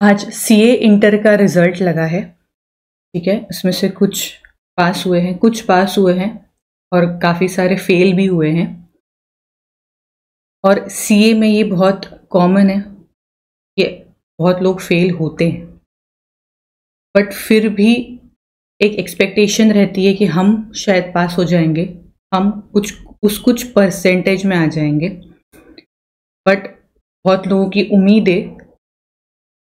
आज CA inter का result लगा है। ठीक है, इसमें से कुछ पास हुए हैं, कुछ पास हुए हैं और काफ़ी सारे फेल भी हुए हैं। और सीए में ये बहुत कॉमन है कि बहुत लोग फेल होते हैं, बट फिर भी एक एक्सपेक्टेशन रहती है कि हम शायद पास हो जाएंगे, हम कुछ परसेंटेज में आ जाएंगे। बट बहुत लोगों की उम्मीदें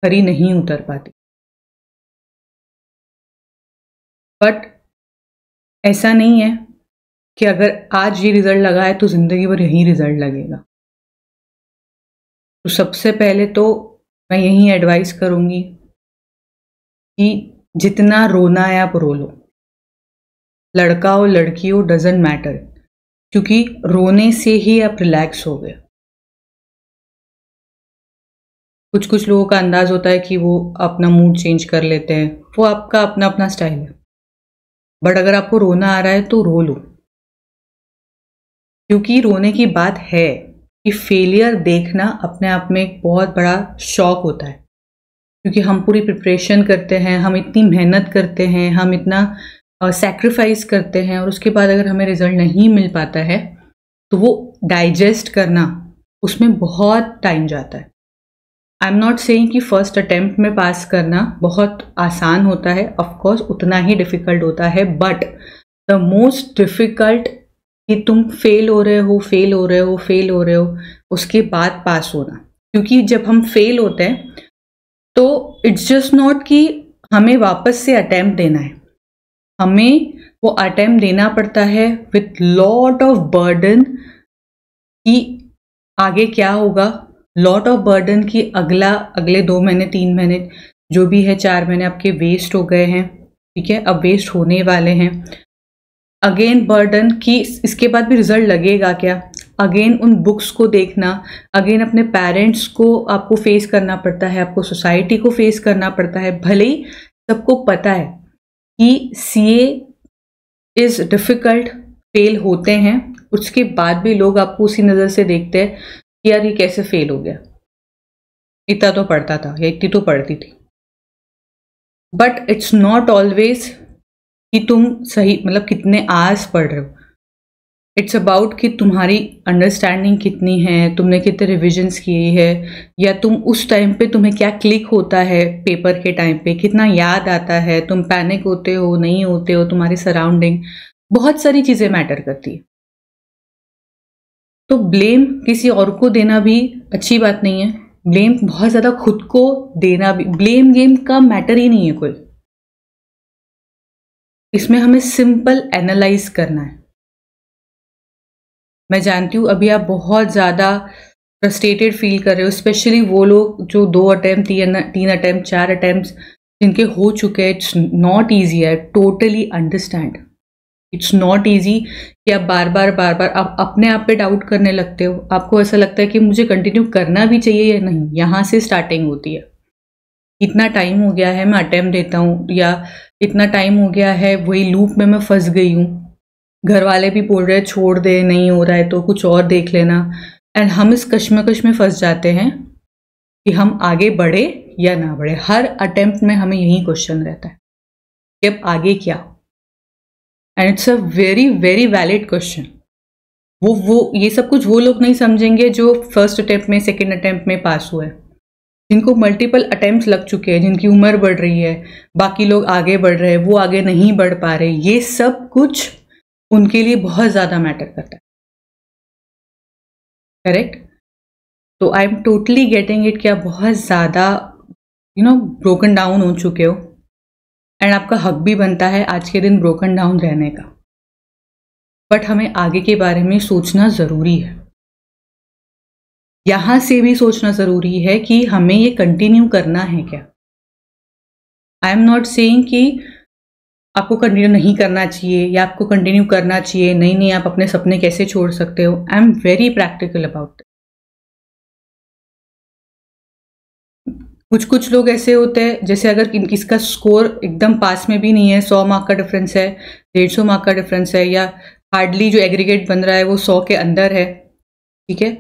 खरी नहीं उतर पाती। बट ऐसा नहीं है कि अगर आज ये रिजल्ट लगा है तो ज़िंदगी भर यही रिजल्ट लगेगा। तो सबसे पहले तो मैं यही एडवाइस करूँगी कि जितना रोना है आप रो लो, लड़का हो लड़की हो डजेंट मैटर, क्योंकि रोने से ही आप रिलैक्स हो गए। कुछ लोगों का अंदाज होता है कि वो अपना मूड चेंज कर लेते हैं, वो आपका अपना अपना स्टाइल है। बट अगर आपको रोना आ रहा है तो रो लो, क्योंकि रोने की बात है कि फेलियर देखना अपने आप में एक बहुत बड़ा शॉक होता है। क्योंकि हम पूरी प्रिपरेशन करते हैं, हम इतनी मेहनत करते हैं, हम इतना सैक्रिफाइस करते हैं, और उसके बाद अगर हमें रिजल्ट नहीं मिल पाता है तो वो डाइजेस्ट करना, उसमें बहुत टाइम जाता है। आई एम नॉट सेइंग कि फर्स्ट अटेम्प्ट में पास करना बहुत आसान होता है, ऑफकोर्स उतना ही डिफ़िकल्ट होता है, बट द मोस्ट डिफ़िकल्ट कि तुम फेल हो रहे हो उसके बाद पास होना। क्योंकि जब हम फेल होते हैं तो इट्स जस्ट नॉट कि हमें वापस से अटेम्प्ट देना है, हमें वो अटेम्प्ट देना पड़ता है विथ लॉट ऑफ बर्डन कि आगे क्या होगा, लॉट ऑफ बर्डन कि अगले 2 महीने 3 महीने जो भी है 4 महीने आपके वेस्ट हो गए हैं। ठीक है, अब वेस्ट होने वाले हैं। अगेन बर्डन कि इसके बाद भी रिजल्ट लगेगा क्या, अगेन उन बुक्स को देखना, अगेन अपने पेरेंट्स को आपको फेस करना पड़ता है, आपको सोसाइटी को फेस करना पड़ता है। भले ही सबको पता है कि सीए इज डिफिकल्ट, फेल होते हैं, उसके बाद भी लोग आपको उसी नज़र से देखते हैं कि यार ये कैसे फेल हो गया, इतना तो पढ़ता था या इतनी तो पढ़ती थी। बट इट्स नॉट ऑलवेज कि तुम सही मतलब कितने आवर्स पढ़ रहे हो। इट्स अबाउट कि तुम्हारी अंडरस्टैंडिंग कितनी है, तुमने कितने रिविजन्स किए हैं, या तुम उस टाइम पे तुम्हें क्या क्लिक होता है पेपर के टाइम पे, कितना याद आता है, तुम पैनिक होते हो नहीं होते हो, तुम्हारी सराउंडिंग, बहुत सारी चीज़ें मैटर करती है। तो ब्लेम किसी और को देना भी अच्छी बात नहीं है, ब्लेम बहुत ज़्यादा खुद को देना भी, ब्लेम गेम का मैटर ही नहीं है कोई। इसमें हमें सिंपल एनालाइज करना है। मैं जानती हूँ अभी आप बहुत ज़्यादा फ्रस्ट्रेटेड फील कर रहे हो, स्पेशली वो लोग जो 2 अटैम्प्ट 3 अटैम्प्ट 4 अटैम्प्ट जिनके हो चुके हैं। इट्स नॉट ईजी है, totally understand. It's not easy कि आप बार बार आप अपने आप पे डाउट करने लगते हो। आपको ऐसा लगता है कि मुझे कंटिन्यू करना भी चाहिए या नहीं। यहाँ से स्टार्टिंग होती है, इतना टाइम हो गया है मैं अटेम्प्ट देता हूँ, या इतना टाइम हो गया है वही लूप में मैं फंस गई हूँ, घर वाले भी बोल रहे हैं छोड़ दे, नहीं हो रहा है तो कुछ और देख लेना। एंड हम इस कश्मकश में फंस जाते हैं कि हम आगे बढ़े या ना बढ़े। हर अटेम्प्ट में हमें यही क्वेश्चन रहता है कि अब आगे क्या। And it's a very very valid question. वो ये सब कुछ वो लोग नहीं समझेंगे जो फर्स्ट अटेम्प्ट में सेकेंड अटेम्प्ट में पास हुए, जिनको मल्टीपल अटेम्प्ट्स लग चुके हैं, जिनकी उम्र बढ़ रही है, बाकी लोग आगे बढ़ रहे हैं, वो आगे नहीं बढ़ पा रहे। ये सब कुछ उनके लिए बहुत ज़्यादा मैटर करता है। करेक्ट? तो I am totally getting it कि आप बहुत ज़्यादा ब्रोकन डाउन हो चुके हो, एंड आपका हक भी बनता है आज के दिन ब्रोकन डाउन रहने का। बट हमें आगे के बारे में सोचना ज़रूरी है, यहाँ से भी सोचना ज़रूरी है कि हमें ये कंटिन्यू करना है क्या। आई एम नॉट सेइंग कि आपको कंटिन्यू नहीं करना चाहिए या आपको कंटिन्यू करना चाहिए, नहीं आप अपने सपने कैसे छोड़ सकते हो। I am very practical about it. कुछ लोग ऐसे होते हैं जैसे अगर किसका स्कोर एकदम पास में भी नहीं है, 100 मार्क का डिफरेंस है, 150 मार्क का डिफरेंस है, या हार्डली जो एग्रीगेट बन रहा है वो 100 के अंदर है, ठीक है,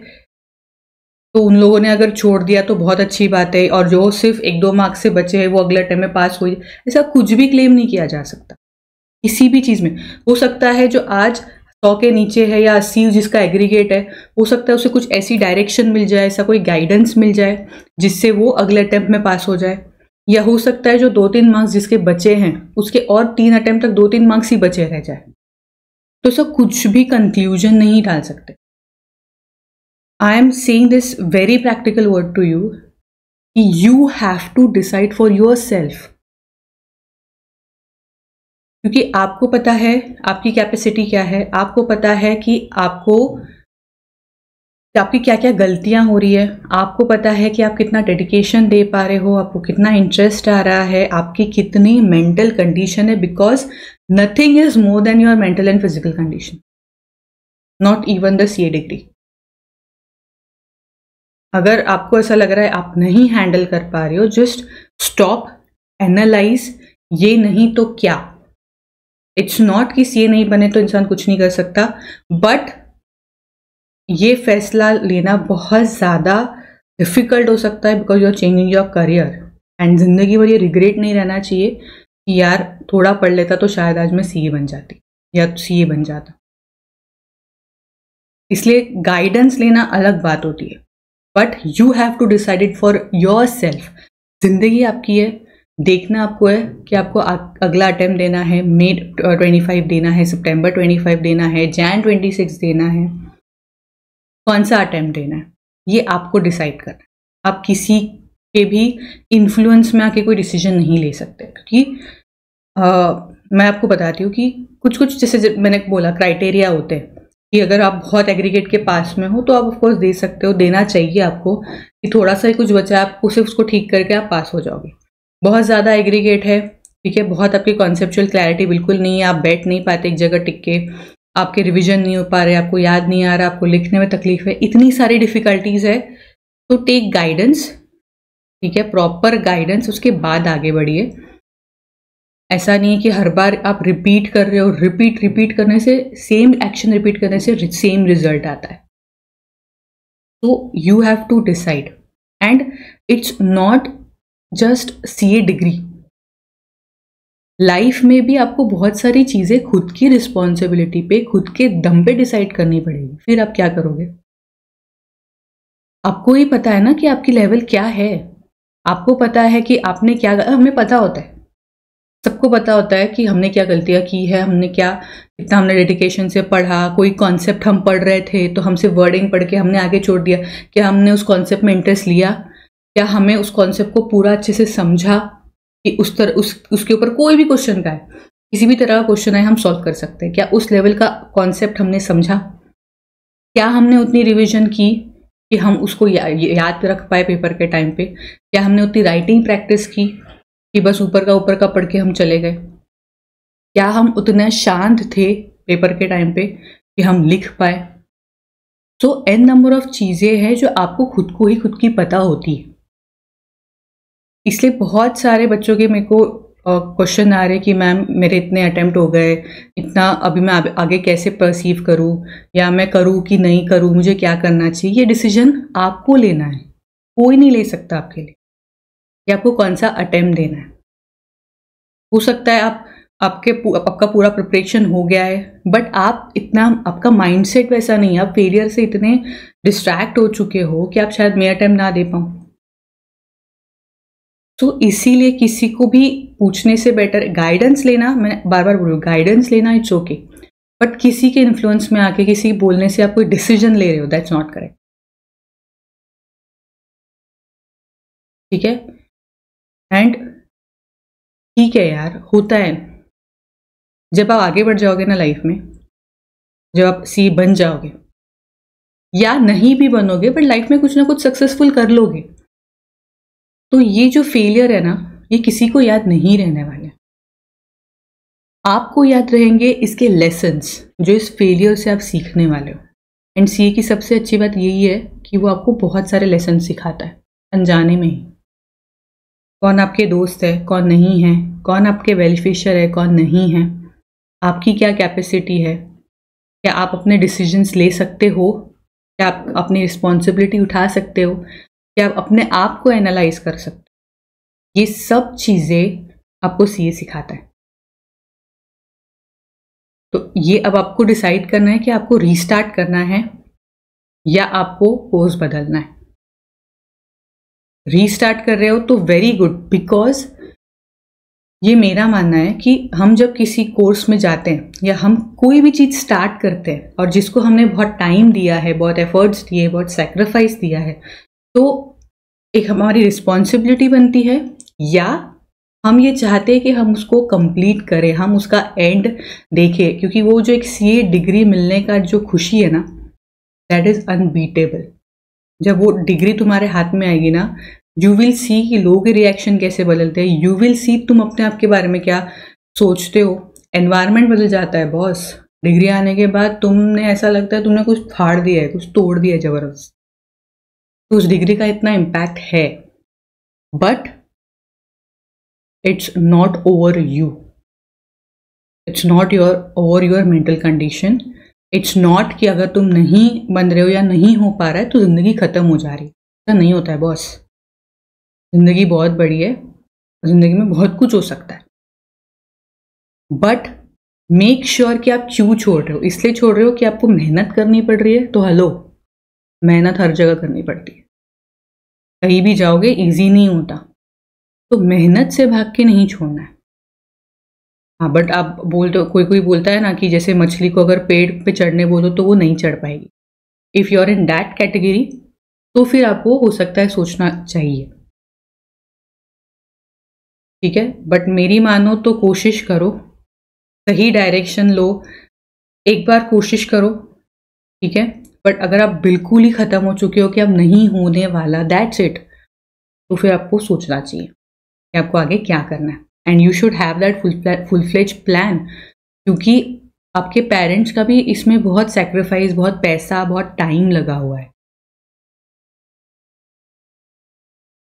तो उन लोगों ने अगर छोड़ दिया तो बहुत अच्छी बात है, और जो सिर्फ 1-2 मार्क्स से बचे हैं वो अगले अटेम्प्ट में पास हो जाए, ऐसा कुछ भी क्लेम नहीं किया जा सकता किसी भी चीज़ में। हो सकता है जो आज 100 के नीचे है या 80 जिसका एग्रीगेट है, हो सकता है उसे कुछ ऐसी डायरेक्शन मिल जाए, ऐसा कोई गाइडेंस मिल जाए जिससे वो अगले अटेम्प्ट में पास हो जाए। या हो सकता है जो 2-3 मार्क्स जिसके बचे हैं उसके और 3 अटेम्प्ट तक 2-3 मार्क्स ही बचे रह जाए। तो सब कुछ भी कंक्लूजन नहीं डाल सकते। I am saying this very practical word to you कि you have to decide for yourself, क्योंकि आपको पता है आपकी कैपेसिटी क्या है, आपको पता है कि आपकी क्या क्या गलतियां हो रही है, आपको पता है कि आप कितना डेडिकेशन दे पा रहे हो, आपको कितना इंटरेस्ट आ रहा है, आपकी कितनी मेंटल कंडीशन है, because nothing is more than your mental and physical condition, not even the CA degree. अगर आपको ऐसा लग रहा है आप नहीं हैंडल कर पा रहे हो, जस्ट स्टॉप, एनालाइज, ये नहीं तो क्या। इट्स नॉट कि CA नहीं बने तो इंसान कुछ नहीं कर सकता, बट ये फैसला लेना बहुत ज़्यादा डिफिकल्ट हो सकता है because you are changing your career, and जिंदगी भर ये रिग्रेट नहीं रहना चाहिए कि यार थोड़ा पढ़ लेता तो शायद आज मैं CA बन जाती या CA बन जाता। इसलिए गाइडेंस लेना अलग बात होती है, but you have to decide it for yourself. जिंदगी आपकी है, देखना आपको है कि आपको अगला अटेम्प्ट देना है, May 25 देना है, September 25 देना है, Jan 26 देना है, कौन सा अटेम्प्ट देना है ये आपको डिसाइड करना है। आप किसी के भी इन्फ्लुएंस में आके कोई डिसीजन नहीं ले सकते, क्योंकि मैं आपको बताती हूँ कि कुछ जैसे मैंने बोला क्राइटेरिया होते हैं कि अगर आप बहुत एग्रीगेट के पास में हो तो आप ऑफकोर्स दे सकते हो, देना चाहिए आपको कि थोड़ा सा ही कुछ बचा है, आप सिर्फ उसको ठीक करके आप पास हो जाओगे। बहुत ज़्यादा एग्रीगेट है, ठीक है, बहुत आपकी कॉन्सेप्चुअल क्लैरिटी बिल्कुल नहीं है, आप बैठ नहीं पाते एक जगह टिक के, आपके रिवीजन नहीं हो पा रहे, आपको याद नहीं आ रहा, आपको लिखने में तकलीफ है, इतनी सारी डिफिकल्टीज है, तो टेक गाइडेंस, ठीक है, प्रॉपर गाइडेंस, उसके बाद आगे बढ़िए। ऐसा नहीं है कि हर बार आप रिपीट कर रहे हो, रिपीट करने से, सेम एक्शन रिपीट करने से सेम रिजल्ट आता है। तो you have to decide, and it's not just CA degree, life में भी आपको बहुत सारी चीजें खुद की रिस्पॉन्सिबिलिटी पे, खुद के दम पे डिसाइड करनी पड़ेगी। फिर आप क्या करोगे? आपको ही पता है ना कि आपकी लेवल क्या है, आपको पता है कि आपने क्या, हमें पता होता है, सबको पता होता है कि हमने क्या गलतियां की है, हमने क्या, कितना हमने डेडिकेशन से पढ़ा, कोई कॉन्सेप्ट हम पढ़ रहे थे तो हमसे वर्डिंग पढ़ के हमने आगे छोड़ दिया, क्या हमने उस कॉन्सेप्ट में इंटरेस्ट लिया, क्या हमें उस कॉन्सेप्ट को पूरा अच्छे से समझा कि उसके ऊपर कोई भी क्वेश्चन का है, किसी भी तरह का क्वेश्चन है हम सॉल्व कर सकते हैं, क्या उस लेवल का कॉन्सेप्ट हमने समझा, क्या हमने उतनी रिवीजन की कि हम उसको याद रख पाए पेपर के टाइम पे, क्या हमने उतनी राइटिंग प्रैक्टिस की कि बस ऊपर का पढ़ के हम चले गए, क्या हम उतने शांत थे पेपर के टाइम पे कि हम लिख पाए। तो एन नंबर ऑफ चीज़ें हैं जो आपको खुद की पता होती है। इसलिए बहुत सारे बच्चों के मेरे को क्वेश्चन आ रहे कि मैम मेरे इतने अटेम्प्ट हो गए, इतना अभी मैं आगे कैसे परसीव करूं, या मैं करूं कि नहीं करूं, मुझे क्या करना चाहिए। ये डिसीजन आपको लेना है, कोई नहीं ले सकता आपके लिए कि आपको कौन सा अटेम्प्ट देना है। हो सकता है आपका पूरा प्रिपरेशन हो गया है, बट आपका माइंडसेट वैसा नहीं है, आप फेलियर से इतने डिस्ट्रैक्ट हो चुके हो कि आप शायद मेरा अटेम्प्ट ना दे पाऊँ। तो इसीलिए किसी को भी पूछने से बेटर गाइडेंस लेना, मैं बार बार बोल रही हूँ, गाइडेंस लेना इट्स ओके, बट किसी के इन्फ्लुएंस में आके किसी बोलने से आप कोई डिसीजन ले रहे हो, दैट्स नॉट करेक्ट। ठीक है, एंड ठीक है यार, होता है, जब आप आगे बढ़ जाओगे ना लाइफ में, जब आप CA बन जाओगे या नहीं भी बनोगे, बट लाइफ में कुछ ना कुछ सक्सेसफुल कर लोगे, तो ये जो फेलियर है ना, ये किसी को याद नहीं रहने वाले। आपको याद रहेंगे इसके लेसन्स जो इस फेलियर से आप सीखने वाले हो। एंड CA की सबसे अच्छी बात यही है कि वो आपको बहुत सारे लेसन सिखाता है अनजाने में ही। कौन आपके दोस्त है, कौन नहीं है, कौन आपके वेलफिशर है, कौन नहीं है, आपकी क्या कैपेसिटी है, क्या आप अपने डिसीजंस ले सकते हो, क्या आप अपनी रिस्पॉन्सिबिलिटी उठा सकते हो? क्या आप अपने आप को एनालाइज कर सकते हो? ये सब चीज़ें आपको सीए सिखाता है। तो ये अब आपको डिसाइड करना है कि आपको रीस्टार्ट करना है या आपको कोर्स बदलना है। रीस्टार्ट कर रहे हो तो वेरी गुड, बिकॉज ये मेरा मानना है कि हम जब किसी कोर्स में जाते हैं या हम कोई भी चीज़ स्टार्ट करते हैं और जिसको हमने बहुत टाइम दिया है, बहुत एफर्ट्स दिए, बहुत सेक्रीफाइस दिया है, तो एक हमारी रिस्पॉन्सिबिलिटी बनती है या हम ये चाहते हैं कि हम उसको कंप्लीट करें, हम उसका एंड देखें, क्योंकि वो जो एक सीए डिग्री मिलने का जो खुशी है ना, दैट इज़ अनबीटेबल। जब वो डिग्री तुम्हारे हाथ में आएगी ना, यू विल सी कि लोगों के रिएक्शन कैसे बदलते हैं, यू विल सी तुम अपने आप के बारे में क्या सोचते हो। एनवायरनमेंट बदल जाता है बॉस। डिग्री आने के बाद तुमने ऐसा लगता है तुमने कुछ फाड़ दिया है, कुछ तोड़ दिया है जबरदस्त। तो उस डिग्री का इतना इम्पैक्ट है, but it's not over you, it's not over your mental condition. It's not कि अगर तुम नहीं बन रहे हो या नहीं हो पा रहा है तो जिंदगी खत्म हो जा रही है। ऐसा नहीं होता है बॉस। जिंदगी बहुत बड़ी है, जिंदगी में बहुत कुछ हो सकता है, बट मेक श्योर कि आप क्यों छोड़ रहे हो। इसलिए छोड़ रहे हो कि आपको मेहनत करनी पड़ रही है, तो हेलो, मेहनत हर जगह करनी पड़ती है, कहीं भी जाओगे इजी नहीं होता, तो मेहनत से भाग के नहीं छोड़ना है। हाँ, बट आप बोलते हो, कोई बोलता है ना कि जैसे मछली को अगर पेड़ पे चढ़ने बोलो तो वो नहीं चढ़ पाएगी। If you are in that category, तो फिर आपको हो सकता है सोचना चाहिए, ठीक है। बट मेरी मानो तो कोशिश करो, सही डायरेक्शन लो, एक बार कोशिश करो, ठीक है। बट अगर आप बिल्कुल ही ख़त्म हो चुके हो कि अब नहीं होने वाला, दैट्स इट, तो फिर आपको सोचना चाहिए कि आपको आगे क्या करना है। And you should have that full fledge plan, क्योंकि आपके पेरेंट्स का भी इसमें बहुत सेक्रीफाइस, बहुत पैसा, बहुत टाइम लगा हुआ है,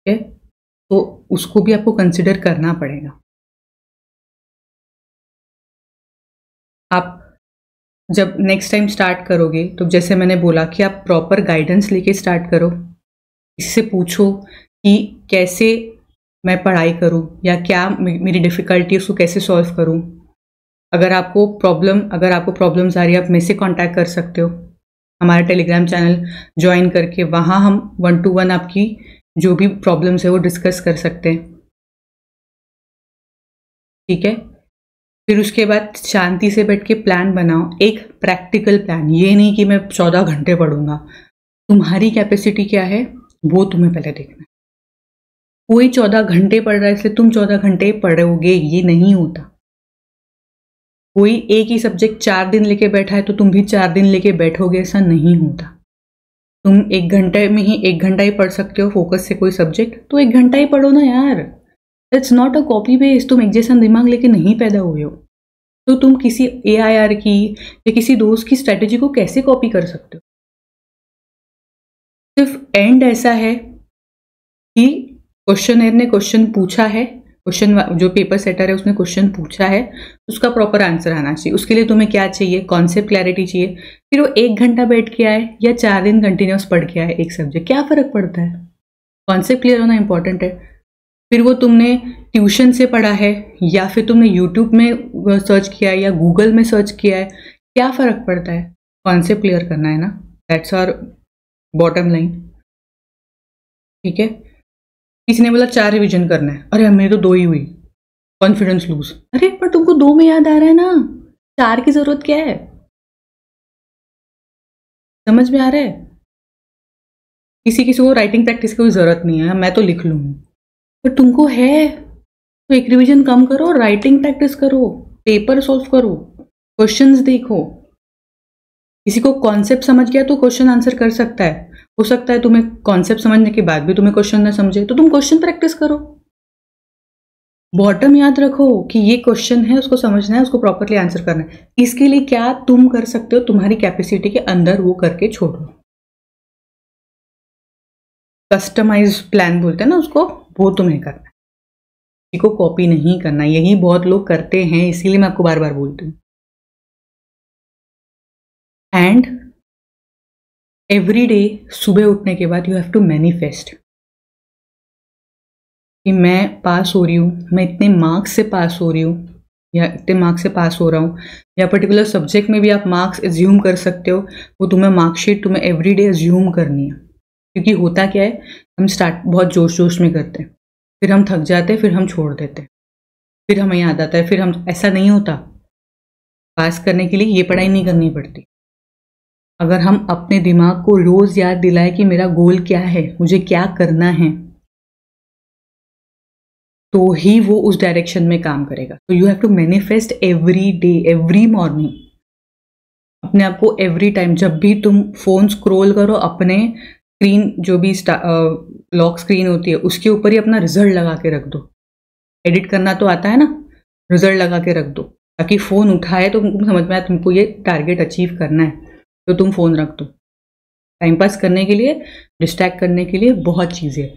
ठीक है। तो उसको भी आपको कंसिडर करना पड़ेगा। आप जब नेक्स्ट टाइम स्टार्ट करोगे तो जैसे मैंने बोला कि आप प्रॉपर गाइडेंस लेके स्टार्ट करो। इससे पूछो कि कैसे मैं पढ़ाई करूं या क्या मेरी डिफ़िकल्टी है उसको कैसे सॉल्व करूं। अगर आपको प्रॉब्लम्स आ रही है, आप मेरे से कांटेक्ट कर सकते हो। हमारा टेलीग्राम चैनल ज्वाइन करके वहाँ हम 1 to 1 आपकी जो भी प्रॉब्लम्स है वो डिस्कस कर सकते हैं, ठीक है। फिर उसके बाद शांति से बैठ के प्लान बनाओ, एक प्रैक्टिकल प्लान। ये नहीं कि मैं 14 घंटे पढ़ूंगा। तुम्हारी कैपेसिटी क्या है वो तुम्हें पहले देखना है। कोई 14 घंटे पढ़ रहा है इसलिए तुम 14 घंटे पढ़ोगे, ये नहीं होता। कोई एक ही सब्जेक्ट 4 दिन लेके बैठा है तो तुम भी 4 दिन लेके बैठोगे, ऐसा नहीं होता। तुम 1 घंटे में ही 1 घंटा ही पढ़ सकते हो फोकस से कोई सब्जेक्ट, तो 1 घंटा ही पढ़ो ना यार। It's not a copy paste. तुम एक जैसा दिमाग लेके नहीं पैदा हुए हो, तो तुम किसी AIR की या किसी दोस्त की स्ट्रेटेजी को कैसे कॉपी कर सकते हो। सिर्फ एंड ऐसा है कि क्वेश्चनर ने क्वेश्चन पूछा है, क्वेश्चन जो पेपर सेटर है उसने क्वेश्चन पूछा है, उसका प्रॉपर आंसर आना चाहिए। उसके लिए तुम्हें क्या चाहिए, कॉन्सेप्ट क्लैरिटी चाहिए। फिर वो 1 घंटा बैठ के आए या 4 दिन कंटिन्यूस पढ़ के आए एक सब्जेक्ट, क्या फर्क पड़ता है। कॉन्सेप्ट क्लियर होना इंपॉर्टेंट है। फिर वो तुमने ट्यूशन से पढ़ा है या फिर तुमने यूट्यूब में सर्च किया है या गूगल में सर्च किया है, क्या फ़र्क पड़ता है। कॉन्सेप्ट क्लियर करना है ना, दैट्स आवर बॉटम लाइन, ठीक है। किसी ने बोला 4 रिवीजन करना है, अरे मेरी तो 2 ही हुई, कॉन्फिडेंस लूज। अरे पर तुमको 2 में याद आ रहा है ना, 4 की ज़रूरत क्या है। समझ में आ रहा है। किसी किसी को राइटिंग प्रैक्टिस की कोई ज़रूरत नहीं है, मैं तो लिख लूँगी, पर तुमको है तो 1 रिवीजन कम करो, राइटिंग प्रैक्टिस करो, पेपर सॉल्व करो, क्वेश्चंस देखो। किसी को कॉन्सेप्ट समझ गया तो क्वेश्चन आंसर कर सकता है। हो सकता है तुम्हें कॉन्सेप्ट समझने के बाद भी तुम्हें क्वेश्चन ना समझे, तो तुम क्वेश्चन प्रैक्टिस करो। बॉटम याद रखो कि ये क्वेश्चन है, उसको समझना है, उसको प्रॉपरली आंसर करना है। इसके लिए क्या तुम कर सकते हो, तुम्हारी कैपेसिटी के अंदर वो करके छोड़ो। कस्टमाइज प्लान बोलते हैं ना उसको, वो तुम्हें करना है, किसी को कॉपी नहीं करना। यही बहुत लोग करते हैं, इसीलिए मैं आपको बार बार बोलती हूँ। एंड एवरी डे सुबह उठने के बाद यू हैव टू मैनिफेस्ट कि मैं पास हो रही हूँ, मैं इतने मार्क्स से पास हो रही हूँ या इतने मार्क्स से पास हो रहा हूँ, या पर्टिकुलर सब्जेक्ट में भी आप मार्क्स एज्यूम कर सकते हो। वो तुम्हें मार्कशीट तुम्हें एवरी डे एज्यूम करनी है, क्योंकि होता क्या है, हम स्टार्ट बहुत जोश जोश में करते हैं, फिर हम थक जाते हैं, फिर हम छोड़ देते हैं, फिर हमें याद आता है, फिर हम, ऐसा नहीं होता। पास करने के लिए ये पढ़ाई नहीं करनी पड़ती। अगर हम अपने दिमाग को रोज याद दिलाए कि मेरा गोल क्या है, मुझे क्या करना है, तो ही वो उस डायरेक्शन में काम करेगा। तो you have to manifest every day, every morning, अपने आप को एवरी टाइम, जब भी तुम फोन स्क्रॉल करो, अपने स्क्रीन जो भी लॉक स्क्रीन होती है उसके ऊपर ही अपना रिजल्ट लगा के रख दो। एडिट करना तो आता है ना, रिजल्ट लगा के रख दो, ताकि फोन उठाए तो तुमको समझ में आए तुमको ये टारगेट अचीव करना है, तो तुम फोन रख दो। टाइम पास करने के लिए, डिस्ट्रैक्ट करने के लिए बहुत चीज़ें।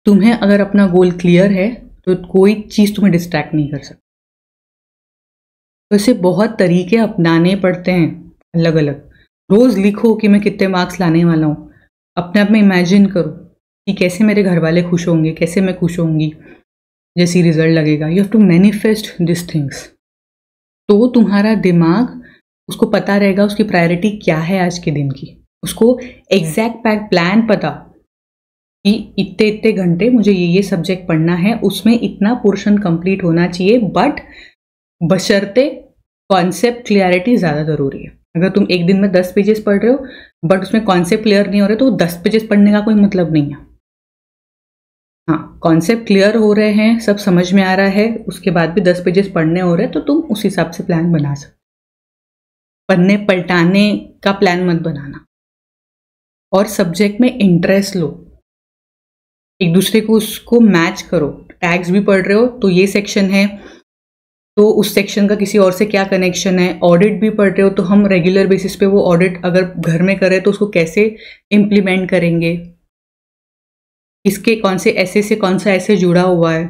तुम्हें अगर अपना गोल क्लियर है तो कोई चीज़ तुम्हें डिस्ट्रैक्ट नहीं कर सकती। वैसे बहुत तरीके अपनाने पड़ते हैं अलग अलग। रोज़ लिखो कि मैं कितने मार्क्स लाने वाला हूँ, अपने आप में इमेजिन करो कि कैसे मेरे घर वाले खुश होंगे, कैसे मैं खुश होंगी जैसी रिजल्ट लगेगा। You have to manifest this things. तो तुम्हारा दिमाग, उसको पता रहेगा उसकी प्रायोरिटी क्या है आज के दिन की, उसको एग्जैक्ट प्लान पता कि इतने इतने घंटे मुझे ये सब्जेक्ट पढ़ना है, उसमें इतना पोर्शन कंप्लीट होना चाहिए, बट बशर्ते कॉन्सेप्ट क्लियरिटी ज़्यादा ज़रूरी है। अगर तुम एक दिन में 10 पेजेस पढ़ रहे हो बट उसमें कॉन्सेप्ट क्लियर नहीं हो रहे, तो 10 पेजेस पढ़ने का कोई मतलब नहीं है। हाँ, कॉन्सेप्ट क्लियर हो रहे हैं, सब समझ में आ रहा है, उसके बाद भी 10 पेजेस पढ़ने हो रहे हैं, तो तुम उस हिसाब से प्लान बना सकते। पढ़ने पलटाने का प्लान मत बनाना। और सब्जेक्ट में इंटरेस्ट लो, एक दूसरे को उसको मैच करो। टैग्स भी पढ़ रहे हो तो ये सेक्शन है, तो उस सेक्शन का किसी और से क्या कनेक्शन है। ऑडिट भी पढ़ रहे हो तो हम रेगुलर बेसिस पे वो ऑडिट अगर घर में करें तो उसको कैसे इम्प्लीमेंट करेंगे, इसके कौन से ऐसे से कौन सा ऐसे जुड़ा हुआ है,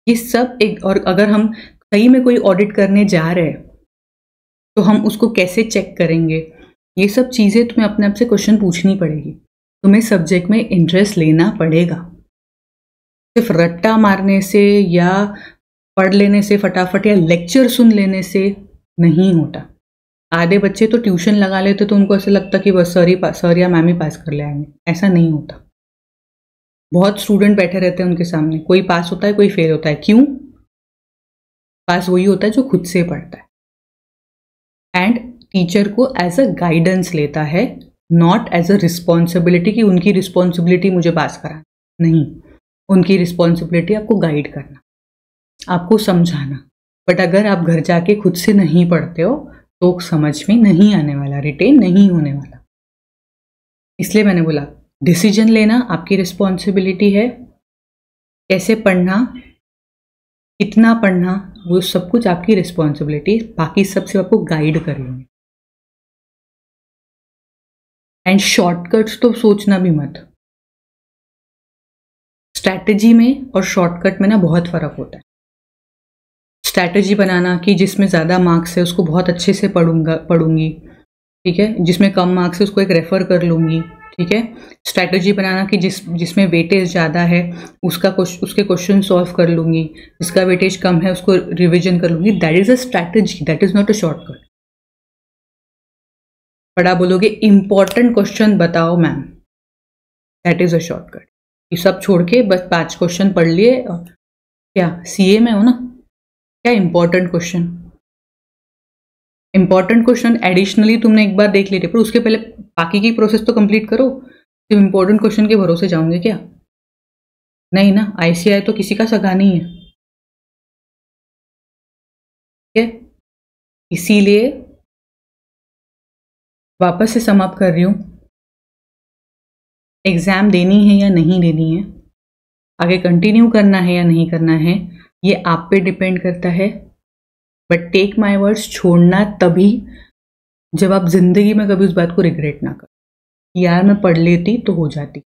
ये सब एक। और अगर हम सही में कोई ऑडिट करने जा रहे हैं तो हम उसको कैसे चेक करेंगे, ये सब चीज़ें तुम्हें अपने आप से क्वेश्चन पूछनी पड़ेगी। तुम्हें सब्जेक्ट में इंटरेस्ट लेना पड़ेगा। सिर्फ रट्टा मारने से या पढ़ लेने से फटाफट या लेक्चर सुन लेने से नहीं होता। आधे बच्चे तो ट्यूशन लगा लेते तो उनको ऐसा लगता कि बस सर या मैम ही पास कर ले आएंगे, ऐसा नहीं होता। बहुत स्टूडेंट बैठे रहते हैं उनके सामने, कोई पास होता है कोई फेल होता है। क्यों? पास वही होता है जो खुद से पढ़ता है एंड टीचर को एज अ गाइडेंस लेता है, नॉट एज अ रिस्पॉन्सिबिलिटी कि उनकी रिस्पॉन्सिबिलिटी मुझे पास कराना। नहीं, उनकी रिस्पॉन्सिबिलिटी आपको गाइड करना, आपको समझाना। बट अगर आप घर जाके खुद से नहीं पढ़ते हो तो समझ में नहीं आने वाला, रिटेन नहीं होने वाला। इसलिए मैंने बोला डिसीजन लेना आपकी रिस्पॉन्सिबिलिटी है, कैसे पढ़ना, कितना पढ़ना, वो सब कुछ आपकी रिस्पॉन्सिबिलिटी। बाकी सबसे आपको गाइड करेंगे। एंड शॉर्टकट्स तो सोचना भी मत। स्ट्रैटेजी में और शॉर्टकट में ना बहुत फर्क होता है। स्ट्रैटेजी बनाना कि जिसमें ज़्यादा मार्क्स है उसको बहुत अच्छे से पढ़ूंगी, ठीक है, जिसमें कम मार्क्स है उसको एक रेफर कर लूँगी, ठीक है। स्ट्रैटेजी बनाना कि जिसमें वेटेज ज़्यादा है उसके क्वेश्चन सॉल्व कर लूँगी, जिसका वेटेज कम है उसको रिविजन कर लूँगी। That is a strategy, that is not a shortcut. बड़ा बोलोगे इंपॉर्टेंट क्वेश्चन बताओ ma'am, that is a shortcut. ये सब छोड़ के बस 5 क्वेश्चन पढ़ लिए, क्या सीए में हो ना, क्या important question. Important question additionally तुमने एक बार देख लिए थे, पर उसके पहले बाकी की प्रोसेस तो कंप्लीट करो। सिर्फ इंपॉर्टेंट क्वेश्चन के भरोसे जाओगे क्या? नहीं ना, आईसीआई तो किसी का सगा नहीं है, ठीक है। इसीलिए वापस से समाप्त कर रही हूँ, एग्जाम देनी है या नहीं देनी है, आगे कंटिन्यू करना है या नहीं करना है, ये आप पे डिपेंड करता है। बट टेक माई वर्ड्स, छोड़ना तभी जब आप जिंदगी में कभी उस बात को रिग्रेट ना करो, यार मैं पढ़ लेती तो हो जाती।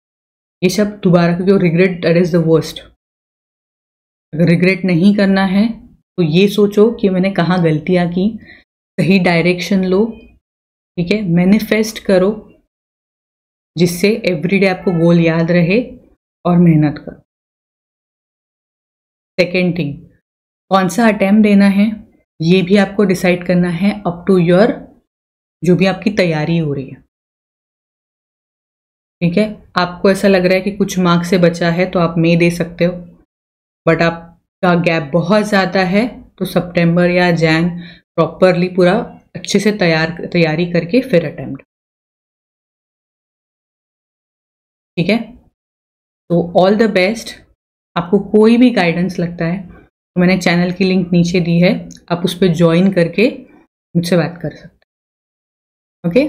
ये सब दोबारा, क्योंकि regret that is the worst. अगर रिग्रेट नहीं करना है तो ये सोचो कि मैंने कहाँ गलतियाँ की, सही डायरेक्शन लो, ठीक है, मैनिफेस्ट करो जिससे एवरीडे आपको गोल याद रहे और मेहनत करो। सेकेंड थिंग, कौन सा अटेम्प्ट देना है ये भी आपको डिसाइड करना है अप टू योर जो भी आपकी तैयारी हो रही है। ठीक है, आपको ऐसा लग रहा है कि कुछ मार्क्स से बचा है तो आप मई दे सकते हो, बट आपका गैप बहुत ज़्यादा है तो सितंबर या जैन प्रॉपरली पूरा अच्छे से तैयारी करके फिर अटेम्प्ट। ठीक है, तो ऑल द बेस्ट। आपको कोई भी गाइडेंस लगता है तो मैंने चैनल की लिंक नीचे दी है, आप उस पर ज्वाइन करके मुझसे बात कर सकते हैं। Okay,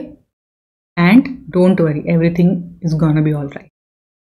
and don't worry, everything is gonna be all right.